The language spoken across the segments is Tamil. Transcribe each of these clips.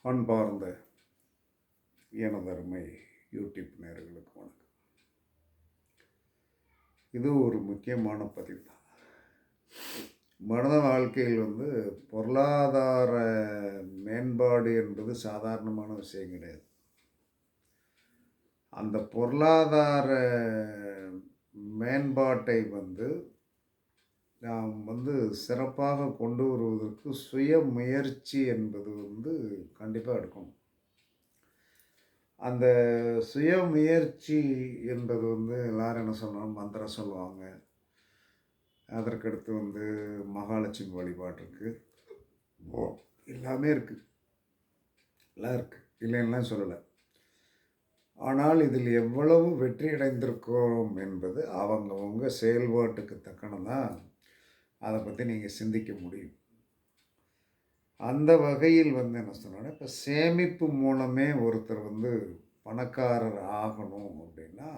அன்பார்ந்த எனதருமை யூடியூப் நேயர்களுக்கு வணக்கம். இது ஒரு முக்கியமான பதிவு தான். மனித வாழ்க்கையில் பொருளாதார மேம்பாடு என்பது சாதாரணமான விஷயம் கிடையாது. அந்த பொருளாதார மேம்பாட்டை நாம் சிறப்பாக கொண்டு வருவதற்கு சுய முயற்சி என்பது கண்டிப்பாக எடுக்கணும். அந்த சுய முயற்சி என்பது எல்லாரும் என்ன சொல்லுவாங்க, மந்திரம் சொல்லுவாங்க. அதற்கடுத்து மகாலட்சுமி வழிபாடு இருக்குது. எல்லாமே இருக்குது, எல்லாம் இருக்குது, இல்லைன்னா சொல்லலை. ஆனால் இதில் எவ்வளவு வெற்றி அடைந்திருக்கிறோம் என்பது அவங்கவுங்க செயல்பாட்டுக்கு தக்கனதான் அதை பற்றி நீங்கள் சிந்திக்க முடியும். அந்த வகையில் என்ன சொன்னோன்னா, இப்போ சேமிப்பு மூலமே ஒருத்தர் பணக்காரர் ஆகணும் அப்படின்னா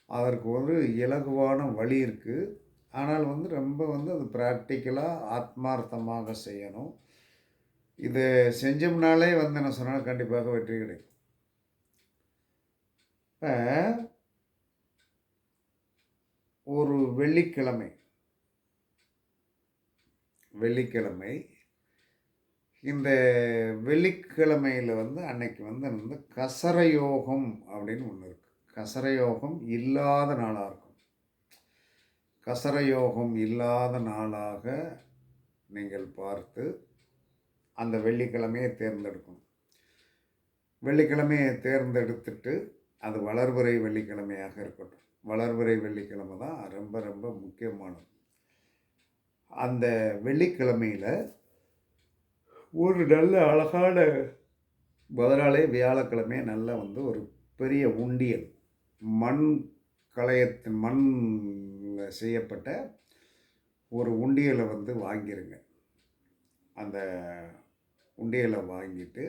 அதற்கு ஒரு இலகுவான வழி இருக்குது. ஆனால் ரொம்ப அது ப்ராக்டிக்கலாக ஆத்மார்த்தமாக செய்யணும். இதை செஞ்சோம்னாலே என்ன சொன்னால் கண்டிப்பாக வெற்றி கிடைக்கும். இப்போ ஒரு வெள்ளிக்கிழமை இந்த வெள்ளிக்கிழமையில் அன்னைக்கு கசரயோகம் அப்படின்னு ஒன்று இருக்குது. கசரயோகம் இல்லாத நாளாக இருக்கும். கசரயோகம் இல்லாத நாளாக நீங்கள் பார்த்து அந்த வெள்ளிக்கிழமையை தேர்ந்தெடுக்கணும். வெள்ளிக்கிழமையை தேர்ந்தெடுத்துட்டு அது வளர்பிறை வெள்ளிக்கிழமையாக இருக்கட்டும். வளர்பிறை வெள்ளிக்கிழமை தான் ரொம்ப ரொம்ப முக்கியமானது. அந்த வெள்ளிக்கிழமையில் ஒரு நல்ல அழகான முதலாளே வியாழக்கிழமை நல்ல ஒரு பெரிய உண்டியல், மண் செய்யப்பட்ட ஒரு உண்டியலை வாங்கிருங்க. அந்த உண்டியலை வாங்கிட்டு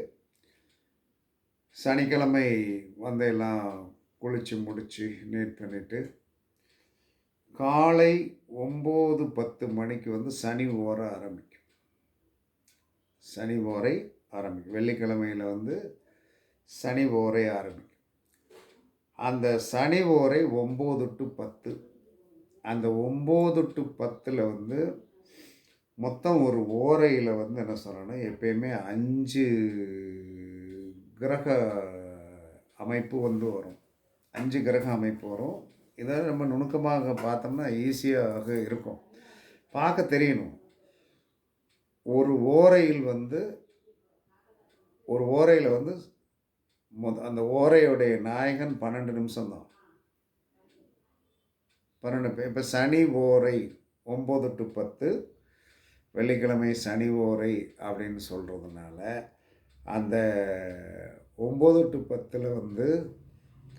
சனிக்கிழமை எல்லாம் குளித்து முடித்து நீட் பண்ணிவிட்டு காலை 9-10 மணிக்கு சனி ஓரை ஆரம்பிக்கும். சனி ஓரை ஆரம்பிக்கும். வெள்ளிக்கிழமையில் சனி ஓரை ஆரம்பிக்கும். அந்த சனி ஓரை 9 to 10. அந்த 9 to 10 மொத்தம் ஒரு ஓரையில் என்ன சொல்லணும்னா எப்பயுமே 5 கிரக அமைப்பு வரும். 5 கிரக அமைப்பு வரும். இதை நம்ம நுணுக்கமாக பார்த்தோம்னா ஈஸியாக இருக்கும், பார்க்க தெரியணும். ஒரு ஓரையில் அந்த ஓரையுடைய நாயகன் 12 நிமிஷம் தான். 12. இப்போ சனி ஓரை 9 to 10, வெள்ளிக்கிழமை சனி ஓரை அப்படின்னு சொல்கிறதுனால அந்த 9 to 10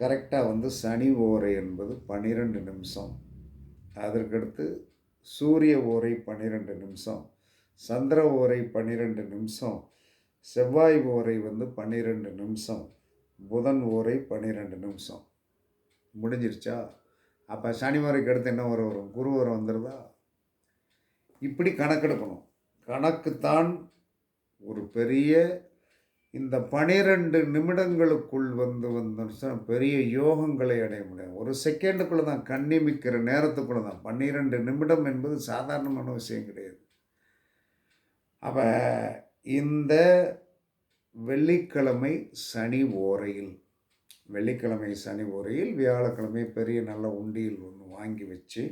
கரெக்டாக சனி ஓரை என்பது 12 நிமிஷம். அதற்கடுத்து சூரிய ஓரை 12 நிமிஷம், சந்திர ஓரை 12 நிமிஷம், செவ்வாய் ஓரை 12 நிமிஷம், புதன் ஓரை 12 நிமிஷம். முடிஞ்சிருச்சா? அப்போ சனி ஓரைக்கு அடுத்து என்ன வரும்? குரு ஓரை வந்துடுதா? இப்படி கணக்கெடுக்கணும். கணக்குத்தான் ஒரு பெரிய இந்த 12 நிமிடங்களுக்குள் பெரிய யோகங்களை அடைய முடியும். ஒரு செகண்டுக்குள்ளே தான், கண்ணிமிக்கிற நேரத்துக்குள்ளே தான். 12 நிமிடம் என்பது சாதாரணமான விஷயம் கிடையாது. அப்போ இந்த வெள்ளிக்கிழமை சனி ஓரையில் வியாழக்கிழமை பெரிய நல்ல உண்டியல் ஒன்று வாங்கி வச்சு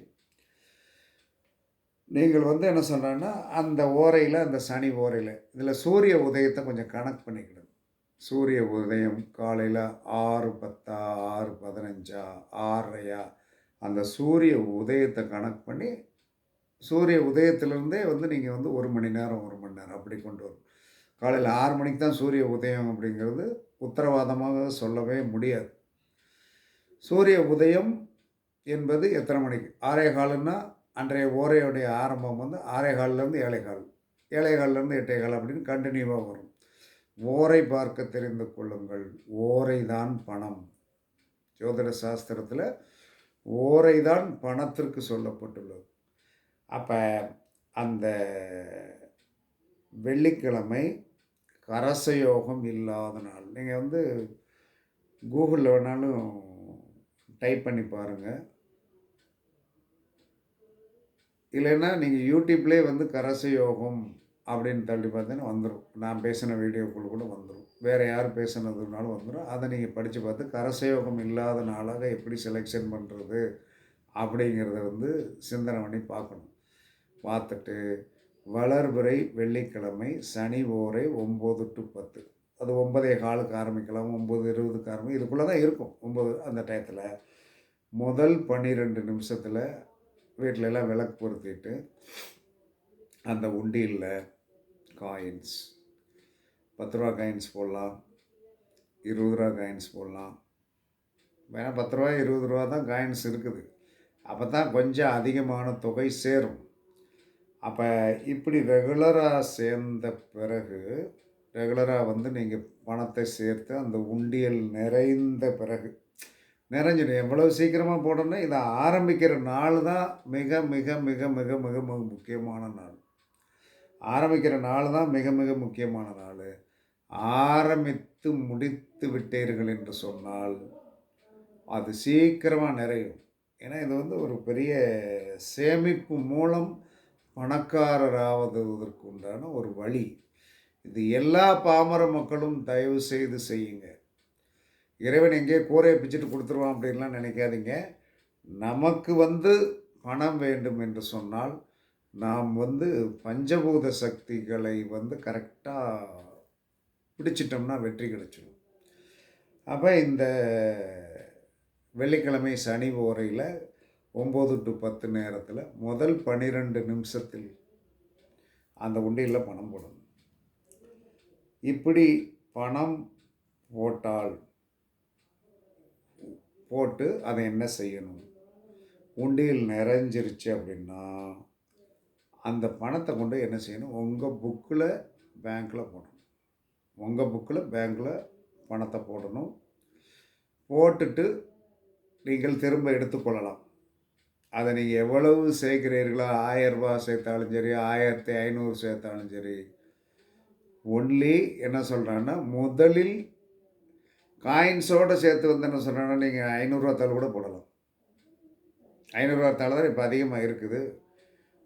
நீங்கள் என்ன சொன்னோன்னா அந்த ஓரையில், அந்த சனி ஓரையில் இதில் சூரிய உதயத்தை கொஞ்சம் கணக்கு பண்ணிக்கிடுங்க. சூரிய உதயம் காலையில் 6:10, 6:15, 6:30 அந்த சூரிய உதயத்தை கணக்கு பண்ணி சூரிய உதயத்திலிருந்தே நீங்கள் 1 மணி நேரம் அப்படி கொண்டு வரும். காலையில் 6 மணிக்கு தான் சூரிய உதயம் அப்படிங்கிறது உத்தரவாதமாக சொல்லவே முடியாது. சூரிய உதயம் என்பது எத்தனை மணிக்கு? 6:15ன்னா அன்றைய ஓரையுடைய ஆரம்பம் 6:15லேருந்து 7:15, 7:15லேருந்து 8:15 அப்படின்னு கண்டினியூவாக வரும். ஓரை பார்க்க தெரிந்து கொள்ளுங்கள். ஓரை தான் பணம். ஜோதிட சாஸ்திரத்தில் ஓரை தான் பணத்திற்கு சொல்லப்பட்டுள்ளது. அப்போ அந்த வெள்ளிக்கிழமை கரச யோகம் இல்லாத நாள். நீங்கள் வந்து கூகுளில் வேணாலும் டைப் பண்ணி பாருங்கள். இல்லைன்னா நீங்கள் யூடியூப்லேயே வந்து கரச யோகம் அப்படின்னு தள்ளி பார்த்தீங்கன்னா வந்துடும். நான் பேசின வீடியோக்குள்ள கூட வந்துடும். வேறு யார் பேசுனதுனாலும் வந்துடும். அதை நீங்கள் படித்து பார்த்து கரச யோகம் இல்லாத நாளாக எப்படி செலெக்ஷன் பண்ணுறது அப்படிங்கிறத வந்து சிந்தனை பண்ணி பார்க்கணும். பார்த்துட்டு வளர்பிறை வெள்ளிக்கிழமை சனி ஓரை 9 to 10. அது 9:15க்கு ஆரம்பிக்கலாம், 9:20க்கு ஆரம்பிக்கும். இதுக்குள்ளே தான் இருக்கும் 9 அந்த டயத்தில். முதல் 12 நிமிஷத்தில் வீட்டில எல்லாம் விளக்கு பொருத்திட்டு அந்த உண்டியலில் காயின்ஸ் 10 ரூபா காயின்ஸ் போடலாம், 20 ரூபா காயின்ஸ் போடலாம். வேணால் 10 ரூபா 20 ரூபா தான் காயின்ஸ் இருக்குது. அப்போ தான் கொஞ்சம் அதிகமான தொகை சேரும். அப்போ இப்படி ரெகுலராக சேர்ந்த பிறகு ரெகுலராக வந்து நீங்கள் பணத்தை சேர்த்து அந்த உண்டியல் நிறைந்த பிறகு நிறைஞ்சிடும். எவ்வளவு சீக்கிரமாக போடணும்னா இதை ஆரம்பிக்கிற நாள் தான் மிக மிக மிக மிக மிக மிக முக்கியமான நாள். ஆரம்பிக்கிற நாள் தான் மிக மிக முக்கியமான நாள். ஆரம்பித்து முடித்து விட்டீர்கள் என்று சொன்னால் அது சீக்கிரமாக நிறையும். ஏன்னா இது வந்து ஒரு பெரிய சேமிப்பு மூலம் பணக்காரராவதற்கு உண்டான ஒரு வழி. இது எல்லா பாமர மக்களும் தயவு செய்து செய்யுங்க. இறைவன் எங்கேயோ கூரையை பிச்சுட்டு கொடுத்துருவான் அப்படின்லாம் நினைக்காதீங்க. நமக்கு வந்து பணம் வேண்டும் என்று சொன்னால் நாம் வந்து பஞ்சபூத சக்திகளை வந்து கரெக்டாக பிடிச்சிட்டோம்னா வெற்றி கிடைச்சிடும். அப்போ இந்த வெள்ளிக்கிழமை சனி ஓரையில் 9 to 10 நேரத்தில் முதல் 12 நிமிஷத்தில் அந்த உண்டியலில் பணம் போடணும். இப்படி பணம் போட்டு அதை என்ன செய்யணும், உண்டியல் நிறைஞ்சிருச்சு அப்படின்னா அந்த பணத்தை கொண்டு என்ன செய்யணும், உங்கள் புக்கில் பேங்க்கில் போடணும். உங்கள் புக்கில் பேங்க்கில் பணத்தை போடணும். போட்டுட்டு நீங்கள் திரும்ப எடுத்துக்கொள்ளலாம். அதை நீங்கள் எவ்வளவு சேர்க்கிறீர்களோ 1000 ரூபா சேர்த்தாலும் சரி, 1500 சேர்த்தாலும் சரி, ஒன்லி என்ன சொல்கிறான்னா முதலில் காயின்ஸோடு சேர்த்து வந்து என்ன சொல்கிறாங்கன்னா நீங்கள் 500 ரூபா தாள் கூட போடலாம். 500 ரூபா தாள் தான் இப்போ அதிகமாக இருக்குது.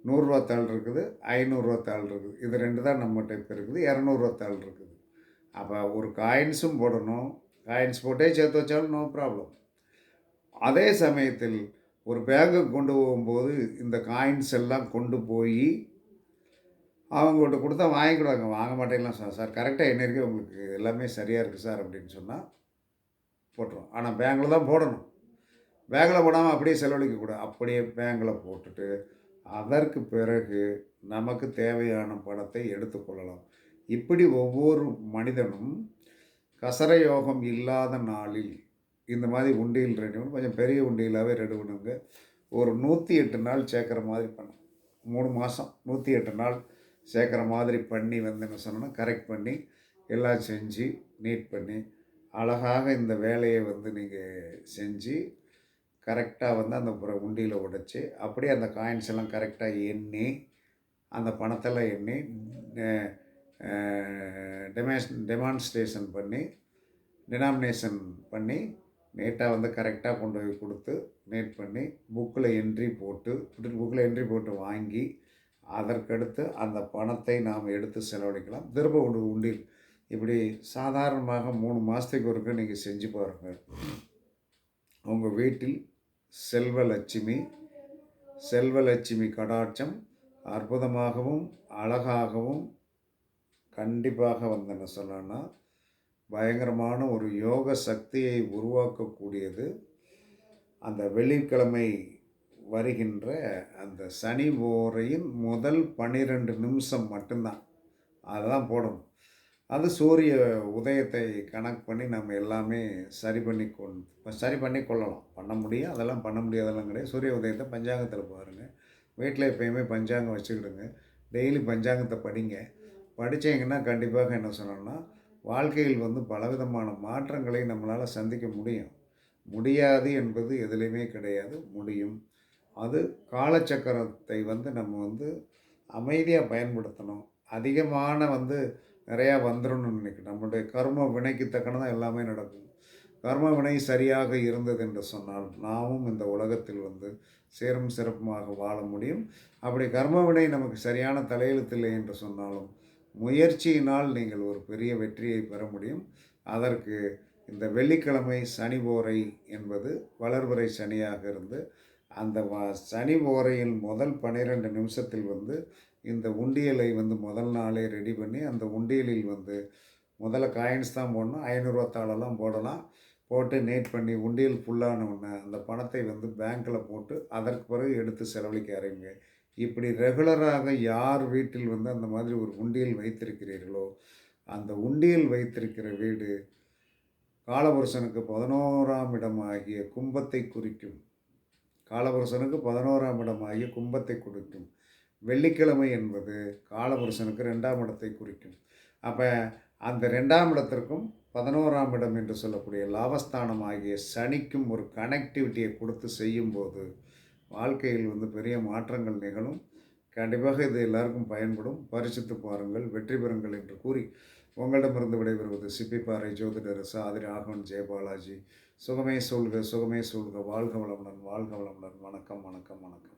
100 ரூபா தாள் இருக்குது, 500 ரூபா தாள் இருக்குது. இது 2 தான் நம்மகிட்ட இப்போ இருக்குது. 200 ரூபா தாள் இருக்குது. அப்போ ஒரு காயின்ஸும் போடணும். காயின்ஸ் போட்டே சேர்த்து வச்சாலும் நோ ப்ராப்ளம். அதே சமயத்தில் ஒரு பேங்குக்கு கொண்டு போகும்போது இந்த காயின்ஸ் எல்லாம் கொண்டு போய் அவங்கள்ட்ட கொடுத்தா வாங்கிக்கிடுவாங்க. வாங்க மாட்டேங்கலாம் சார். சார் கரெக்டாக என்ன இருக்குது உங்களுக்கு எல்லாமே சரியாக இருக்குது சார் அப்படின்னு சொன்னால் போட்டுருவோம். ஆனால் பேங்கில் தான் போடணும். பேங்கில் போடாமல் அப்படியே செலவழிக்கக்கூடாது. அப்படியே பேங்கில் போட்டுட்டு அதற்கு பிறகு நமக்கு தேவையான பணத்தை எடுத்துக்கொள்ளலாம். இப்படி ஒவ்வொரு மனிதனும் கசர யோகம் இல்லாத நாளில் இந்த மாதிரி உண்டியல் ரெடி பண்ணி கொஞ்சம் பெரிய உண்டியலாகவே ரெடி பண்ணுங்க. ஒரு 108 நாள் சேர்க்குற மாதிரி பண்ணும். 3 மாதம் 108 நாள் சேர்க்குற மாதிரி பண்ணி வந்து என்ன சொன்னோன்னா கரெக்ட் பண்ணி எல்லாம் செஞ்சு நீட் பண்ணி அழகாக இந்த வேலையை வந்து நீங்கள் செஞ்சு கரெக்டாக வந்து அந்த உண்டியில் உடைச்சி அப்படியே அந்த காயின்ஸ் எல்லாம் கரெக்டாக எண்ணி அந்த பணத்தெல்லாம் எண்ணி டெமான்ஸ்ட்ரேஷன் பண்ணி டினாமினேஷன் பண்ணி நீட்டாக வந்து கரெக்டாக கொண்டு போய் கொடுத்து நீட் பண்ணி புக்கில் என்ட்ரி போட்டு வாங்கி அதற்கடுத்து அந்த பணத்தை நாம் எடுத்து செலவழிக்கலாம். திரும்ப உண்டில் இப்படி சாதாரணமாக 3 மாதத்துக்கு ஒருக்க நீங்கள் செஞ்சு பாருங்கள். உங்கள் வீட்டில் செல்வலட்சுமி கடாட்சம் அற்புதமாகவும் அழகாகவும் கண்டிப்பாக வந்து என்ன சொல்லணும்னா பயங்கரமான ஒரு யோக சக்தியை உருவாக்கக்கூடியது அந்த வெள்ளிக்கிழமை வருகின்ற அந்த சனி ஓரையின் முதல் 12 நிமிஷம் மட்டும்தான். அதுதான் போடணும். அது சூரிய உதயத்தை கணக்கு பண்ணி நம்ம எல்லாமே சரி பண்ணி கொள்ளலாம். பண்ண முடியும், அதெல்லாம் பண்ண முடியாதெல்லாம் கிடையாது. சூரிய உதயத்தை பஞ்சாங்கத்தில் பாருங்கள். வீட்டில் எப்போயுமே பஞ்சாங்கம் வச்சுக்கிடுங்க. டெய்லி பஞ்சாங்கத்தை படிங்க. படித்தீங்கன்னா கண்டிப்பாக என்ன சொல்லணும்னா வாழ்க்கையில் வந்து பலவிதமான மாற்றங்களை நம்மளால் சந்திக்க முடியும். முடியாது என்பது எதுலேயுமே கிடையாது, முடியும். அது காலச்சக்கரத்தை வந்து நம்ம வந்து அமைதியாக பயன்படுத்தணும். அதிகமான வந்து நிறையா வந்துரும்னு நினைக்கிறேன். நம்மளுடைய கர்ம வினைக்கு தக்கன தான் எல்லாமே நடக்கும். கர்ம வினை சரியாக இருந்தது என்று சொன்னால், நாமும் இந்த உலகத்தில் வந்து சீரும் சிறப்புமாக வாழ முடியும். அப்படி கர்ம வினை நமக்கு சரியான தலையெழுத்தில்லை என்று சொன்னாலும், முயற்சியினால் நீங்கள் ஒரு பெரிய வெற்றியை பெற முடியும். அதற்கு இந்த வெள்ளிக்கிழமை சனி ஓரை என்பது வளர்பிறை சனியாக இருந்து, அந்த சனி ஓரையில் முதல் 12 நிமிஷத்தில் வந்து இந்த உண்டியலை வந்து முதல் நாளே ரெடி பண்ணி, அந்த உண்டியலில் வந்து முதல்ல காயின்ஸ் தான் போடணும். ரூ. 500 தாளெல்லாம் போடலாம். போட்டு நீட் பண்ணி உண்டியல் ஃபுல்லான உடனே அந்த பணத்தை வந்து பேங்க்ல போட்டு, அதற்கு பிறகு எடுத்து செலவழிக்க ஆரம்பிங்க. இப்படி ரெகுலராக யார் வீட்டில் வந்து அந்த மாதிரி ஒரு உண்டியல் வைத்திருக்கிறீர்களோ, அந்த உண்டியல் வைத்திருக்கிற வீடு காலபுருஷனுக்கு 11ஆம் இடமாகிய கும்பத்தை குறிக்கும். காலபுருஷனுக்கு 11ஆம் இடமாகிய கும்பத்தை குறிக்கும். வெள்ளிக்கிழமை என்பது காலபுருஷனுக்கு 2ஆம் இடத்தை குறிக்கும். அப்ப அந்த 2ஆம் இடத்திற்கும் 11ஆம் இடம் என்று சொல்லக்கூடிய லாபஸ்தானம் ஆகிய சனிக்கும் ஒரு கனெக்டிவிட்டியை கொடுத்து செய்யும்போது, வாழ்க்கையில் வந்து பெரிய மாற்றங்கள் நிகழும். கண்டிப்பாக இது எல்லாருக்கும் பயன்படும். பரிசித்து பாருங்கள், வெற்றி பெறுங்கள் என்று கூறி, உங்களிடமிருந்து விடைபெறுவது சிப்பிப்பாறை ஜோதிடர் சாதிரி ஆகவன் ஜெயபாலாஜி. சுகமே சொல்க, சுகமே சொல்க. வாழ்க வளமுடன், வாழ்க வளமுடன். வணக்கம், வணக்கம், வணக்கம்.